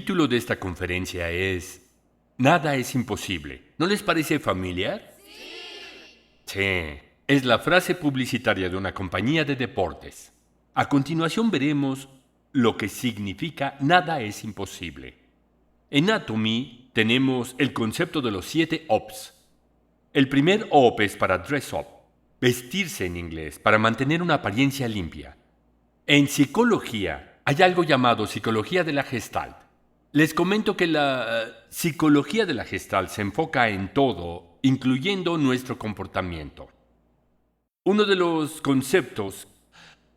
título de esta conferencia es Nada es imposible. ¿No les parece familiar? Sí, es la frase publicitaria de una compañía de deportes. A continuación veremos lo que significa nada es imposible. En Atomy tenemos el concepto de los 7 OPS. El primer OP es para dress up, vestirse en inglés, para mantener una apariencia limpia. En psicología hay algo llamado psicología de la Gestalt. Les comento que la psicología de la Gestalt se enfoca en todo, incluyendo nuestro comportamiento. Uno de los conceptos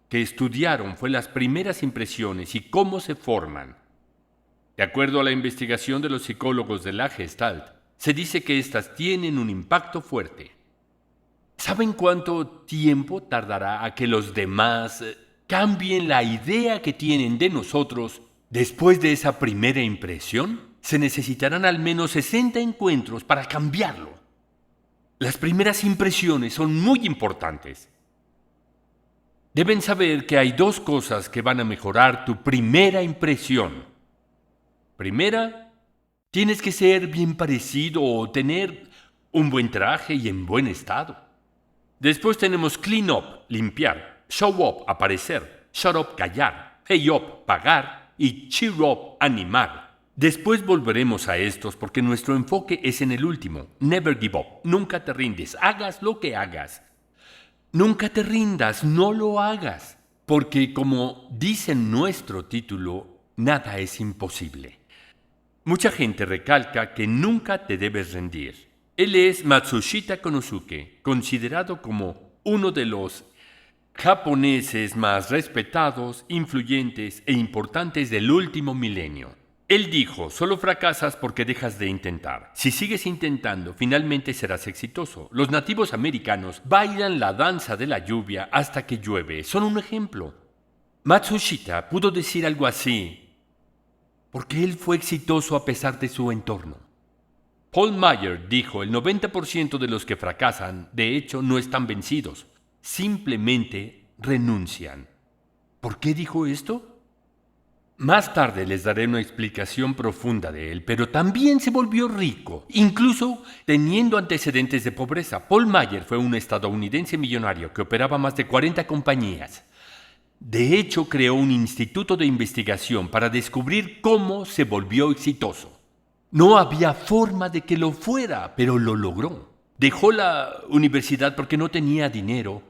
que estudiaron fue las primeras impresiones y cómo se forman. De acuerdo a la investigación de los psicólogos de la Gestalt, se dice que éstas tienen un impacto fuerte. ¿Saben cuánto tiempo tardará a que los demás cambien la idea que tienen de nosotros después de esa primera impresión? Se necesitarán al menos 60 encuentros para cambiarlo. Las primeras impresiones son muy importantes. Deben saber que hay 2 cosas que van a mejorar tu primera impresión. Primera, tienes que ser bien parecido o tener un buen traje y en buen estado. Después tenemos clean up, limpiar, show up, aparecer, shut up, callar, pay up, pagar y cheer up, animar. Después volveremos a estos porque nuestro enfoque es en el último, never give up, nunca te rindes, hagas lo que hagas. Nunca te rindas, no lo hagas, porque como dice nuestro título, nada es imposible. Mucha gente recalca que nunca te debes rendir. Él es Matsushita Konosuke, considerado como uno de los japoneses más respetados, influyentes e importantes del último milenio. Él dijo, solo fracasas porque dejas de intentar. Si sigues intentando, finalmente serás exitoso. Los nativos americanos bailan la danza de la lluvia hasta que llueve. Son un ejemplo. Matsushita pudo decir algo así porque él fue exitoso a pesar de su entorno. Paul Meyer dijo, el 90% de los que fracasan, de hecho, no están vencidos. Simplemente renuncian. ¿Por qué dijo esto? Más tarde les daré una explicación profunda de él, pero también se volvió rico, incluso teniendo antecedentes de pobreza. Paul Meyer fue un estadounidense millonario que operaba más de 40 compañías. De hecho, creó un instituto de investigación para descubrir cómo se volvió exitoso. No había forma de que lo fuera, pero lo logró. Dejó la universidad porque no tenía dinero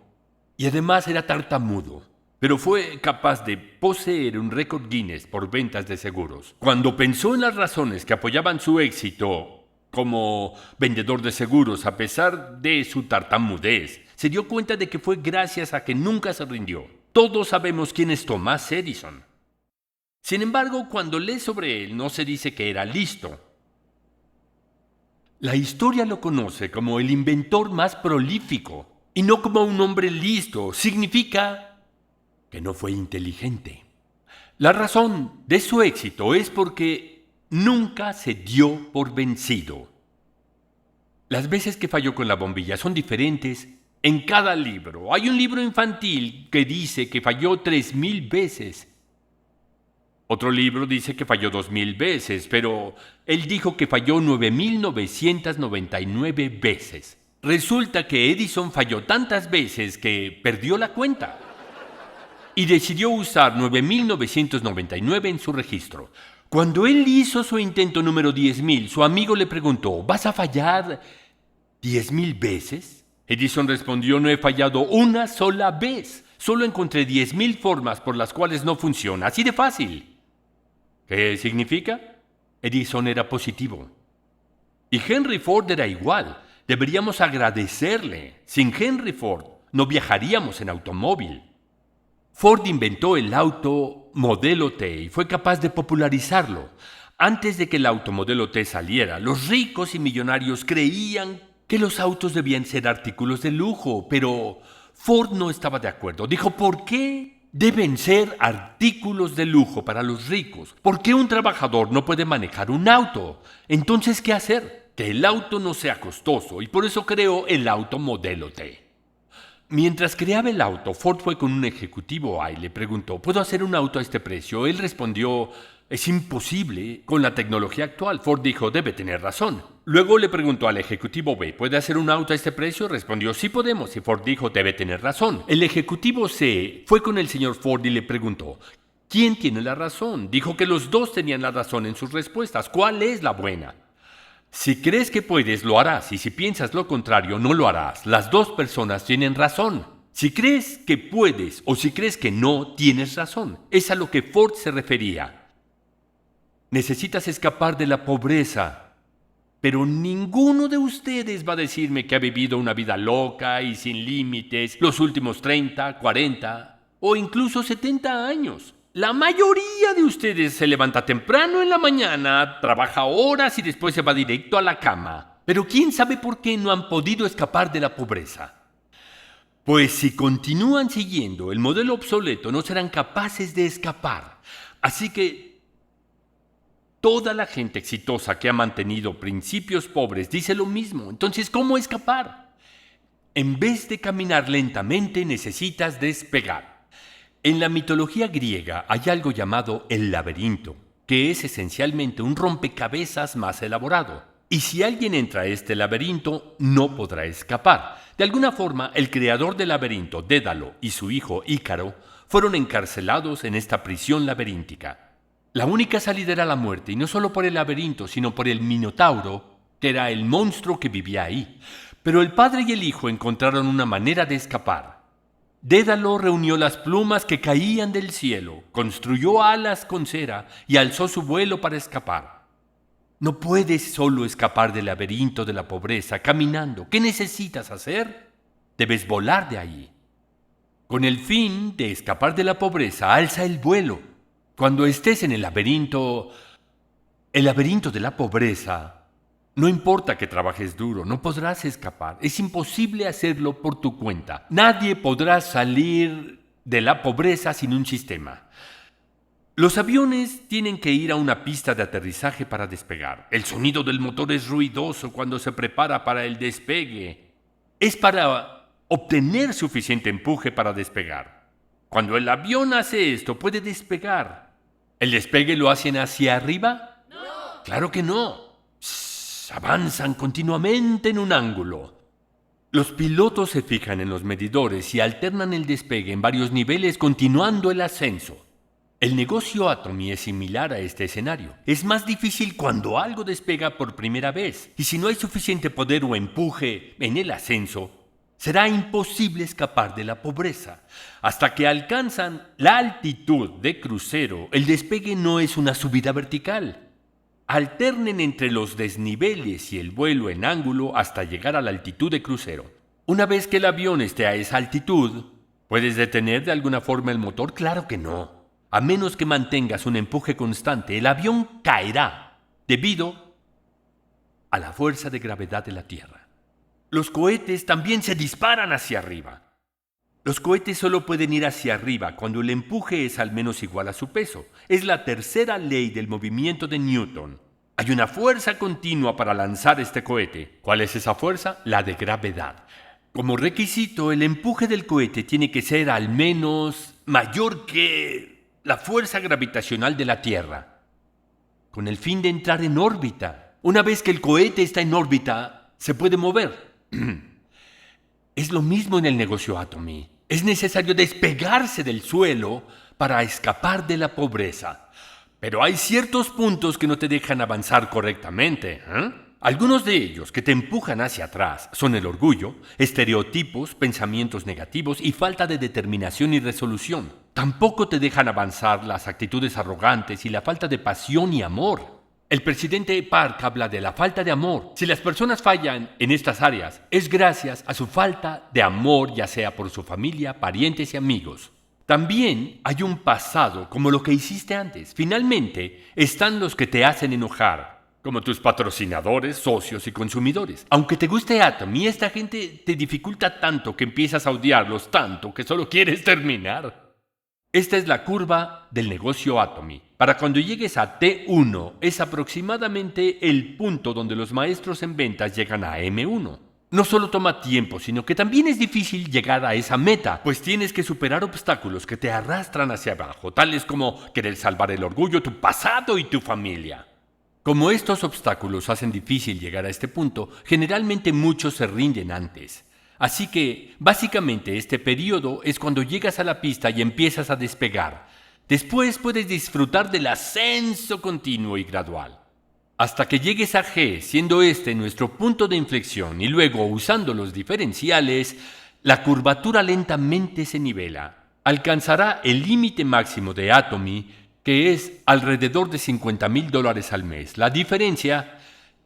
y además era tartamudo. Pero fue capaz de poseer un récord Guinness por ventas de seguros. Cuando pensó en las razones que apoyaban su éxito como vendedor de seguros a pesar de su tartamudez, se dio cuenta de que fue gracias a que nunca se rindió. Todos sabemos quién es Thomas Edison. Sin embargo, cuando lees sobre él, no se dice que era listo. La historia lo conoce como el inventor más prolífico y no como un hombre listo. Significa que no fue inteligente. La razón de su éxito es porque nunca se dio por vencido. Las veces que falló con la bombilla son diferentes en cada libro. Hay un libro infantil que dice que falló 3000 veces. Otro libro dice que falló 2000 veces, pero él dijo que falló 9999 veces. Resulta que Edison falló tantas veces que perdió la cuenta y decidió usar 9999 en su registro. Cuando él hizo su intento número 10.000, su amigo le preguntó, ¿vas a fallar 10.000 veces? Edison respondió, no he fallado una sola vez. Solo encontré 10.000 formas por las cuales no funciona. Así de fácil. ¿Qué significa? Edison era positivo. Y Henry Ford era igual. Deberíamos agradecerle. Sin Henry Ford no viajaríamos en automóvil. Ford inventó el auto modelo T y fue capaz de popularizarlo. Antes de que el auto modelo T saliera, los ricos y millonarios creían que los autos debían ser artículos de lujo, pero Ford no estaba de acuerdo. Dijo, ¿por qué deben ser artículos de lujo para los ricos? ¿Por qué un trabajador no puede manejar un auto? Entonces, ¿qué hacer? Que el auto no sea costoso y por eso creó el auto modelo T. Mientras creaba el auto, Ford fue con un ejecutivo y le preguntó, ¿puedo hacer un auto a este precio? Él respondió, Es imposible con la tecnología actual. Ford dijo, debe tener razón. Luego le preguntó al ejecutivo B, ¿puede hacer un auto a este precio? Respondió, sí podemos. Y Ford dijo, debe tener razón. El ejecutivo C fue con el señor Ford y le preguntó, ¿quién tiene la razón? Dijo que los dos tenían la razón en sus respuestas. ¿Cuál es la buena? Si crees que puedes, lo harás, y si piensas lo contrario, no lo harás. Las dos personas tienen razón. Si crees que puedes o si crees que no, tienes razón. Es a lo que Ford se refería. Necesitas escapar de la pobreza, pero ninguno de ustedes va a decirme que ha vivido una vida loca y sin límites los últimos 30, 40 o incluso 70 años. La mayoría de ustedes se levanta temprano en la mañana, trabaja horas y después se va directo a la cama. Pero ¿quién sabe por qué no han podido escapar de la pobreza? Pues si continúan siguiendo el modelo obsoleto, no serán capaces de escapar. Así que toda la gente exitosa que ha mantenido principios pobres dice lo mismo. Entonces, ¿cómo escapar? En vez de caminar lentamente, necesitas despegar. En la mitología griega hay algo llamado el laberinto, que es esencialmente un rompecabezas más elaborado. Y si alguien entra a este laberinto, no podrá escapar. De alguna forma, el creador del laberinto, Dédalo, y su hijo Ícaro, fueron encarcelados en esta prisión laberíntica. La única salida era la muerte, y no solo por el laberinto, sino por el Minotauro, que era el monstruo que vivía ahí. Pero el padre y el hijo encontraron una manera de escapar. Dédalo reunió las plumas que caían del cielo, construyó alas con cera y alzó su vuelo para escapar. No puedes solo escapar del laberinto de la pobreza caminando. ¿Qué necesitas hacer? Debes volar de allí. Con el fin de escapar de la pobreza, alza el vuelo. Cuando estés en el laberinto de la pobreza, no importa que trabajes duro, no podrás escapar. Es imposible hacerlo por tu cuenta. Nadie podrá salir de la pobreza sin un sistema. Los aviones tienen que ir a una pista de aterrizaje para despegar. El sonido del motor es ruidoso cuando se prepara para el despegue. Es para obtener suficiente empuje para despegar. Cuando el avión hace esto, puede despegar. ¿El despegue lo hacen hacia arriba? No. Claro que no. Avanzan continuamente en un ángulo. Los pilotos se fijan en los medidores y alternan el despegue en varios niveles continuando el ascenso. El negocio Atomy es similar a este escenario. Es más difícil cuando algo despega por primera vez, y si no hay suficiente poder o empuje en el ascenso, será imposible escapar de la pobreza. Hasta que alcanzan la altitud de crucero, el despegue no es una subida vertical. Alternen entre los desniveles y el vuelo en ángulo hasta llegar a la altitud de crucero. Una vez que el avión esté a esa altitud, ¿puedes detener de alguna forma el motor? Claro que no. A menos que mantengas un empuje constante, el avión caerá debido a la fuerza de gravedad de la Tierra. Los cohetes también se disparan hacia arriba. Los cohetes solo pueden ir hacia arriba cuando el empuje es al menos igual a su peso. Es la tercera ley del movimiento de Newton. Hay una fuerza continua para lanzar este cohete. ¿Cuál es esa fuerza? La de gravedad. Como requisito, el empuje del cohete tiene que ser al menos mayor que la fuerza gravitacional de la Tierra, con el fin de entrar en órbita. Una vez que el cohete está en órbita, se puede mover. Es lo mismo en el negocio Atomy. Es necesario despegarse del suelo para escapar de la pobreza. Pero hay ciertos puntos que no te dejan avanzar correctamente. Algunos de ellos que te empujan hacia atrás son el orgullo, estereotipos, pensamientos negativos y falta de determinación y resolución. Tampoco te dejan avanzar las actitudes arrogantes y la falta de pasión y amor. El presidente Park habla de la falta de amor. Si las personas fallan en estas áreas, es gracias a su falta de amor, ya sea por su familia, parientes y amigos. También hay un pasado como lo que hiciste antes. Finalmente, están los que te hacen enojar, como tus patrocinadores, socios y consumidores. Aunque te guste Atomy, esta gente te dificulta tanto que empiezas a odiarlos tanto que solo quieres terminar. Esta es la curva del negocio Atomy. Para cuando llegues a T1, es aproximadamente el punto donde los maestros en ventas llegan a M1. No solo toma tiempo, sino que también es difícil llegar a esa meta, pues tienes que superar obstáculos que te arrastran hacia abajo, tales como querer salvar el orgullo, tu pasado y tu familia. Como estos obstáculos hacen difícil llegar a este punto, generalmente muchos se rinden antes. Así que, básicamente, este periodo es cuando llegas a la pista y empiezas a despegar. Después puedes disfrutar del ascenso continuo y gradual, hasta que llegues a G, siendo este nuestro punto de inflexión, y luego, usando los diferenciales, la curvatura lentamente se nivela. Alcanzará el límite máximo de Atomy, que es alrededor de $50,000 al mes. La diferencia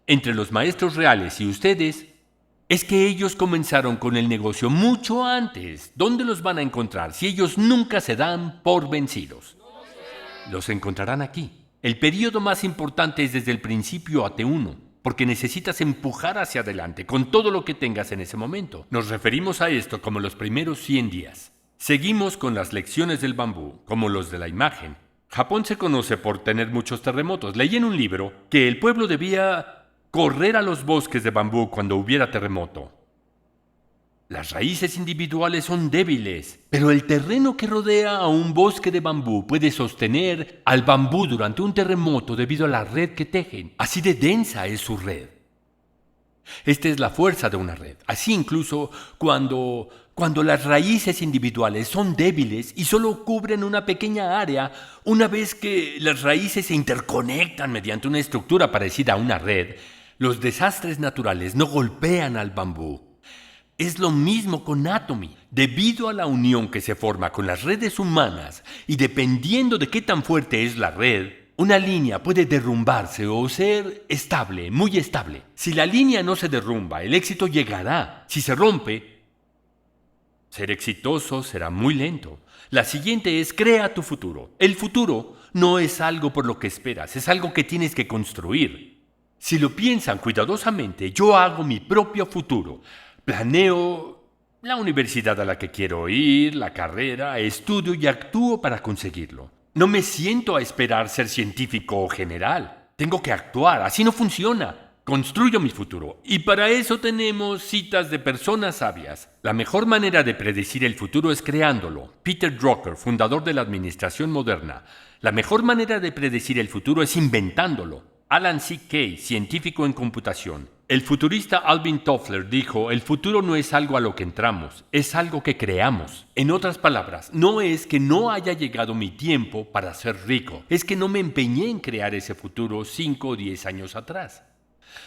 entre los maestros reales y ustedes es que ellos comenzaron con el negocio mucho antes. ¿Dónde los van a encontrar si ellos nunca se dan por vencidos? Los encontrarán aquí. El periodo más importante es desde el principio a T1, porque necesitas empujar hacia adelante con todo lo que tengas en ese momento. Nos referimos a esto como los primeros 100 días. Seguimos con las lecciones del bambú, como los de la imagen. Japón se conoce por tener muchos terremotos. Leí en un libro que el pueblo debía correr a los bosques de bambú cuando hubiera terremoto. Las raíces individuales son débiles, pero el terreno que rodea a un bosque de bambú puede sostener al bambú durante un terremoto debido a la red que tejen. Así de densa es su red. Esta es la fuerza de una red. Así incluso cuando las raíces individuales son débiles y solo cubren una pequeña área, una vez que las raíces se interconectan mediante una estructura parecida a una red, los desastres naturales no golpean al bambú. Es lo mismo con Atomy. Debido a la unión que se forma con las redes humanas y dependiendo de qué tan fuerte es la red, una línea puede derrumbarse o ser estable, muy estable. Si la línea no se derrumba, el éxito llegará. Si se rompe, ser exitoso será muy lento. La siguiente es crea tu futuro. El futuro no es algo por lo que esperas, es algo que tienes que construir. Si lo piensan cuidadosamente, yo hago mi propio futuro. Planeo la universidad a la que quiero ir, la carrera, estudio y actúo para conseguirlo. No me siento a esperar ser científico o general. Tengo que actuar, así no funciona. Construyo mi futuro. Y para eso tenemos citas de personas sabias. La mejor manera de predecir el futuro es creándolo. Peter Drucker, fundador de la administración moderna. La mejor manera de predecir el futuro es inventándolo. Alan C. Kay, científico en computación. El futurista Alvin Toffler dijo, el futuro no es algo a lo que entramos, es algo que creamos. En otras palabras, no es que no haya llegado mi tiempo para ser rico, es que no me empeñé en crear ese futuro 5 o 10 años atrás.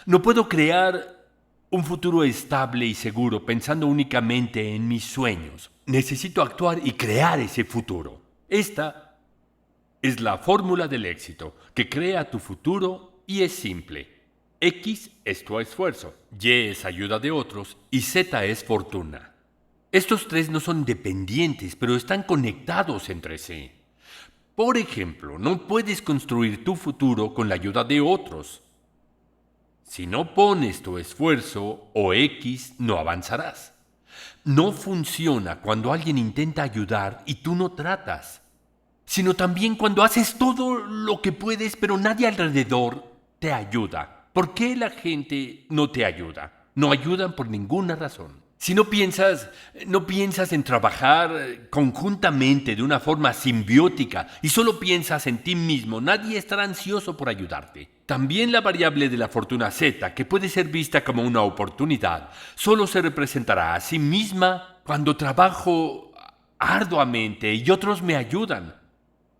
No puedo crear un futuro estable y seguro pensando únicamente en mis sueños. Necesito actuar y crear ese futuro. Esta es la fórmula del éxito, que crea tu futuro y es simple. X es tu esfuerzo, Y es ayuda de otros y Z es fortuna. Estos tres no son dependientes, pero están conectados entre sí. Por ejemplo, no puedes construir tu futuro con la ayuda de otros. Si no pones tu esfuerzo o X, no avanzarás. No funciona cuando alguien intenta ayudar y tú no tratas, sino también cuando haces todo lo que puedes, pero nadie alrededor te ayuda. ¿Por qué la gente no te ayuda? No ayudan por ninguna razón. Si no piensas en trabajar conjuntamente de una forma simbiótica y solo piensas en ti mismo, nadie estará ansioso por ayudarte. También la variable de la fortuna Z, que puede ser vista como una oportunidad, solo se representará a sí misma cuando trabajo arduamente y otros me ayudan.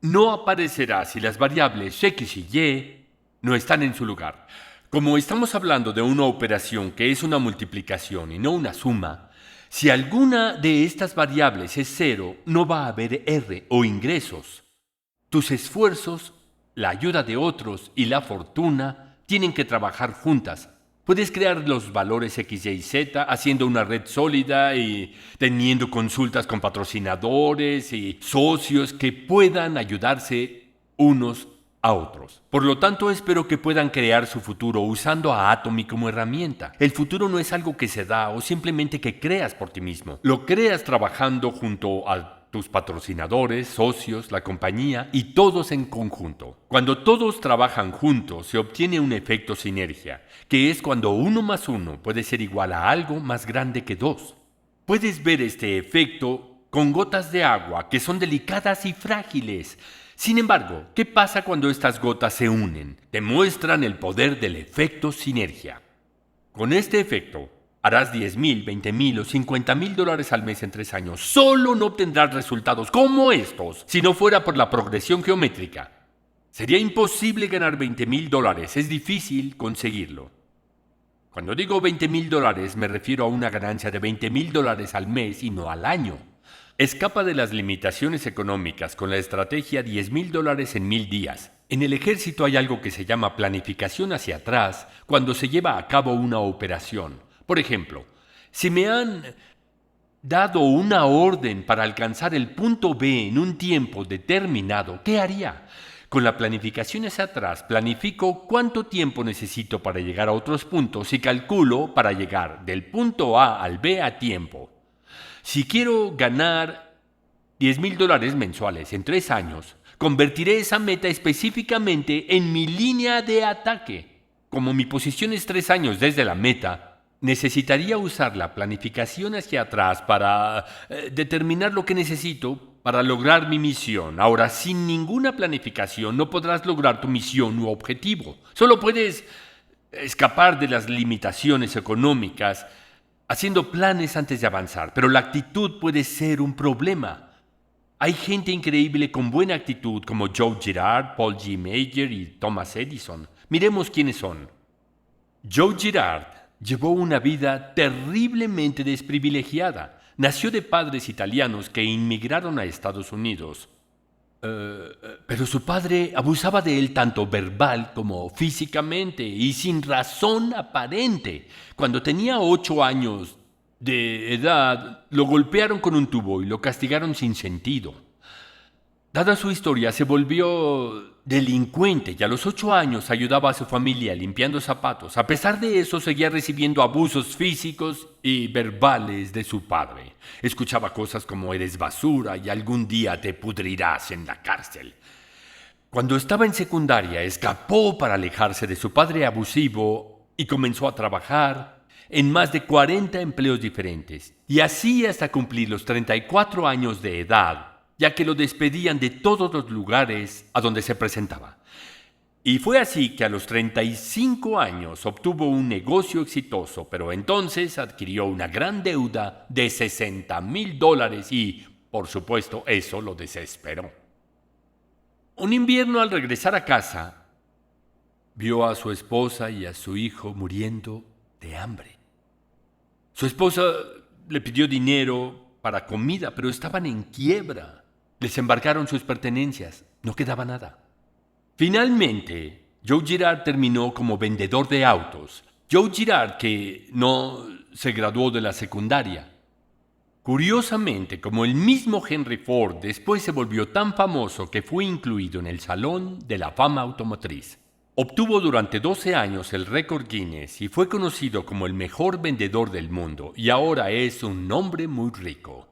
No aparecerá si las variables X y Y no están en su lugar. Como estamos hablando de una operación que es una multiplicación y no una suma, si alguna de estas variables es 0, no va a haber R o ingresos. Tus esfuerzos, la ayuda de otros y la fortuna tienen que trabajar juntas. Puedes crear los valores X, Y y Z haciendo una red sólida y teniendo consultas con patrocinadores y socios que puedan ayudarse unos a otros. Por lo tanto, espero que puedan crear su futuro usando a Atomy como herramienta. El futuro no es algo que se da o simplemente que creas por ti mismo. Lo creas trabajando junto al tus patrocinadores, socios, la compañía y todos en conjunto. Cuando todos trabajan juntos se obtiene un efecto sinergia, que es cuando 1 más 1 puede ser igual a algo más grande que 2. Puedes ver este efecto con gotas de agua que son delicadas y frágiles. Sin embargo, ¿qué pasa cuando estas gotas se unen? Demuestran el poder del efecto sinergia. Con este efecto, harás $10,000, $20,000 o $50,000 al mes en 3 años. Solo no obtendrás resultados como estos si no fuera por la progresión geométrica. Sería imposible ganar $20,000, es difícil conseguirlo. Cuando digo $20,000 me refiero a una ganancia de $20,000 al mes y no al año. Escapa de las limitaciones económicas con la estrategia $10,000 en 1000 días. En el ejército hay algo que se llama planificación hacia atrás cuando se lleva a cabo una operación. Por ejemplo, si me han dado una orden para alcanzar el punto B en un tiempo determinado, ¿qué haría? Con la planificación hacia atrás, planifico cuánto tiempo necesito para llegar a otros puntos y calculo para llegar del punto A al B a tiempo. Si quiero ganar $10,000 mensuales en 3 años, convertiré esa meta específicamente en mi línea de ataque. Como mi posición es 3 años desde la meta, necesitaría usar la planificación hacia atrás para determinar lo que necesito para lograr mi misión. Ahora, sin ninguna planificación no podrás lograr tu misión u objetivo. Solo puedes escapar de las limitaciones económicas haciendo planes antes de avanzar, pero la actitud puede ser un problema. Hay gente increíble con buena actitud como Joe Girard, Paul G. Meagher y Thomas Edison. Miremos quiénes son. Joe Girard llevó una vida terriblemente desprivilegiada. Nació de padres italianos que inmigraron a Estados Unidos. Pero su padre abusaba de él tanto verbal como físicamente y sin razón aparente. Cuando tenía 8 años de edad, lo golpearon con un tubo y lo castigaron sin sentido. Dada su historia, se volvió delincuente y a los 8 años ayudaba a su familia limpiando zapatos. A pesar de eso, seguía recibiendo abusos físicos y verbales de su padre. Escuchaba cosas como eres basura y algún día te pudrirás en la cárcel. Cuando estaba en secundaria, escapó para alejarse de su padre abusivo y comenzó a trabajar en más de 40 empleos diferentes. Y así hasta cumplir los 34 años de edad, ya que lo despedían de todos los lugares a donde se presentaba. Y fue así que a los 35 años obtuvo un negocio exitoso, pero entonces adquirió una gran deuda de $60,000 y, por supuesto, eso lo desesperó. Un invierno, al regresar a casa, vio a su esposa y a su hijo muriendo de hambre. Su esposa le pidió dinero para comida, pero estaban en quiebra. Les embarcaron sus pertenencias. No quedaba nada. Finalmente, Joe Girard terminó como vendedor de autos. Joe Girard, que no se graduó de la secundaria. Curiosamente, como el mismo Henry Ford, después se volvió tan famoso que fue incluido en el Salón de la Fama Automotriz. Obtuvo durante 12 años el récord Guinness y fue conocido como el mejor vendedor del mundo, y ahora es un hombre muy rico.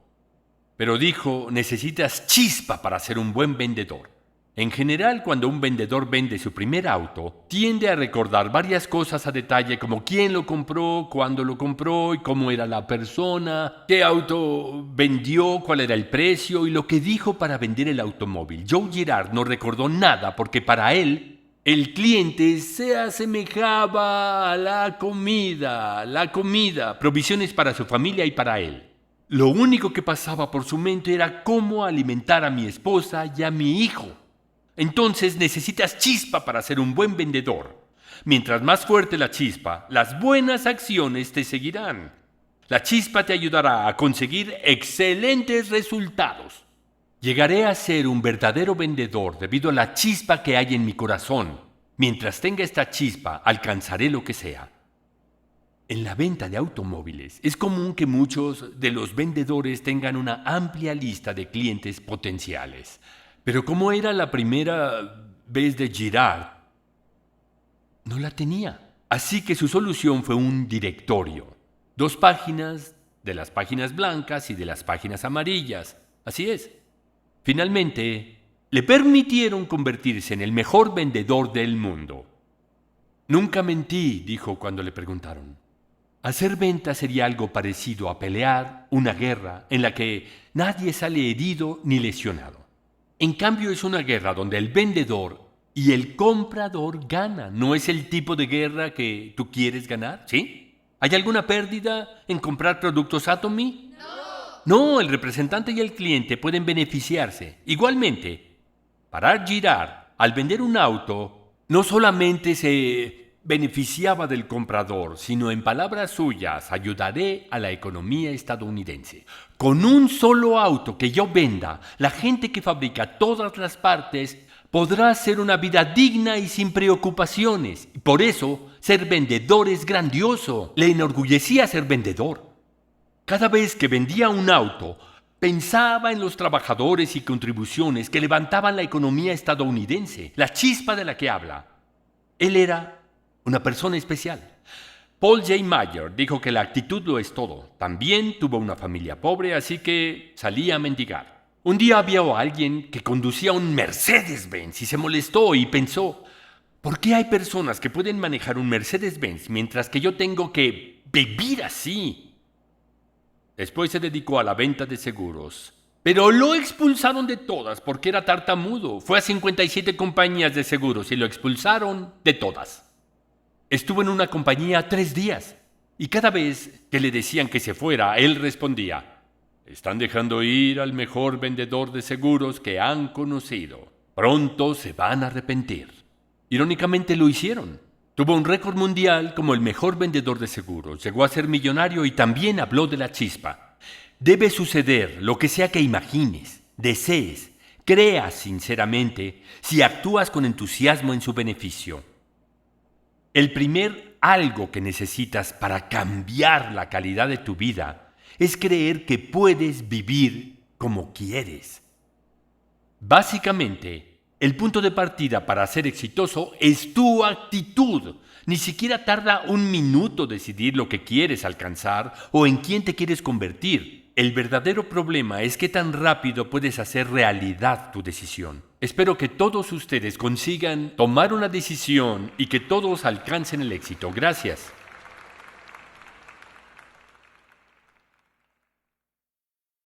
Pero dijo, necesitas chispa para ser un buen vendedor. En general, cuando un vendedor vende su primer auto, tiende a recordar varias cosas a detalle como quién lo compró, cuándo lo compró y cómo era la persona, qué auto vendió, cuál era el precio y lo que dijo para vender el automóvil. Joe Girard no recordó nada porque para él el cliente se asemejaba a la comida, provisiones para su familia y para él. Lo único que pasaba por su mente era cómo alimentar a mi esposa y a mi hijo. Entonces necesitas chispa para ser un buen vendedor. Mientras más fuerte la chispa, las buenas acciones te seguirán. La chispa te ayudará a conseguir excelentes resultados. Llegaré a ser un verdadero vendedor debido a la chispa que hay en mi corazón. Mientras tenga esta chispa, alcanzaré lo que sea. En la venta de automóviles es común que muchos de los vendedores tengan una amplia lista de clientes potenciales. Pero como era la primera vez de Girard, no la tenía. Así que su solución fue un directorio. 2 páginas de las páginas blancas y de las páginas amarillas. Así es. Finalmente, le permitieron convertirse en el mejor vendedor del mundo. Nunca mentí, dijo cuando le preguntaron. Hacer ventas sería algo parecido a pelear una guerra en la que nadie sale herido ni lesionado. En cambio, es una guerra donde el vendedor y el comprador ganan. ¿No es el tipo de guerra que tú quieres ganar? ¿Sí? ¿Hay alguna pérdida en comprar productos Atomy? No, el representante y el cliente pueden beneficiarse. Igualmente, para Girard, al vender un auto, no solamente se beneficiaba del comprador, sino en palabras suyas, ayudaré a la economía estadounidense. Con un solo auto que yo venda, la gente que fabrica todas las partes podrá hacer una vida digna y sin preocupaciones. Por eso, ser vendedor es grandioso. Le enorgullecía ser vendedor. Cada vez que vendía un auto, pensaba en los trabajadores y contribuciones que levantaban la economía estadounidense, la chispa de la que habla. Él era una persona especial. Paul J. Meyer dijo que la actitud lo es todo. También tuvo una familia pobre, así que salía a mendigar. Un día vio a alguien que conducía un Mercedes-Benz y se molestó y pensó, ¿por qué hay personas que pueden manejar un Mercedes-Benz mientras que yo tengo que vivir así? Después se dedicó a la venta de seguros. Pero lo expulsaron de todas porque era tartamudo. Fue a 57 compañías de seguros y lo expulsaron de todas. Estuvo en una compañía 3 días y cada vez que le decían que se fuera, él respondía, están dejando ir al mejor vendedor de seguros que han conocido. Pronto se van a arrepentir. Irónicamente lo hicieron. Tuvo un récord mundial como el mejor vendedor de seguros, llegó a ser millonario y también habló de la chispa. Debe suceder lo que sea que imagines, desees, creas sinceramente si actúas con entusiasmo en su beneficio. El primer algo que necesitas para cambiar la calidad de tu vida es creer que puedes vivir como quieres. Básicamente, el punto de partida para ser exitoso es tu actitud. Ni siquiera tarda 1 minuto decidir lo que quieres alcanzar o en quién te quieres convertir. El verdadero problema es qué tan rápido puedes hacer realidad tu decisión. Espero que todos ustedes consigan tomar una decisión y que todos alcancen el éxito. Gracias.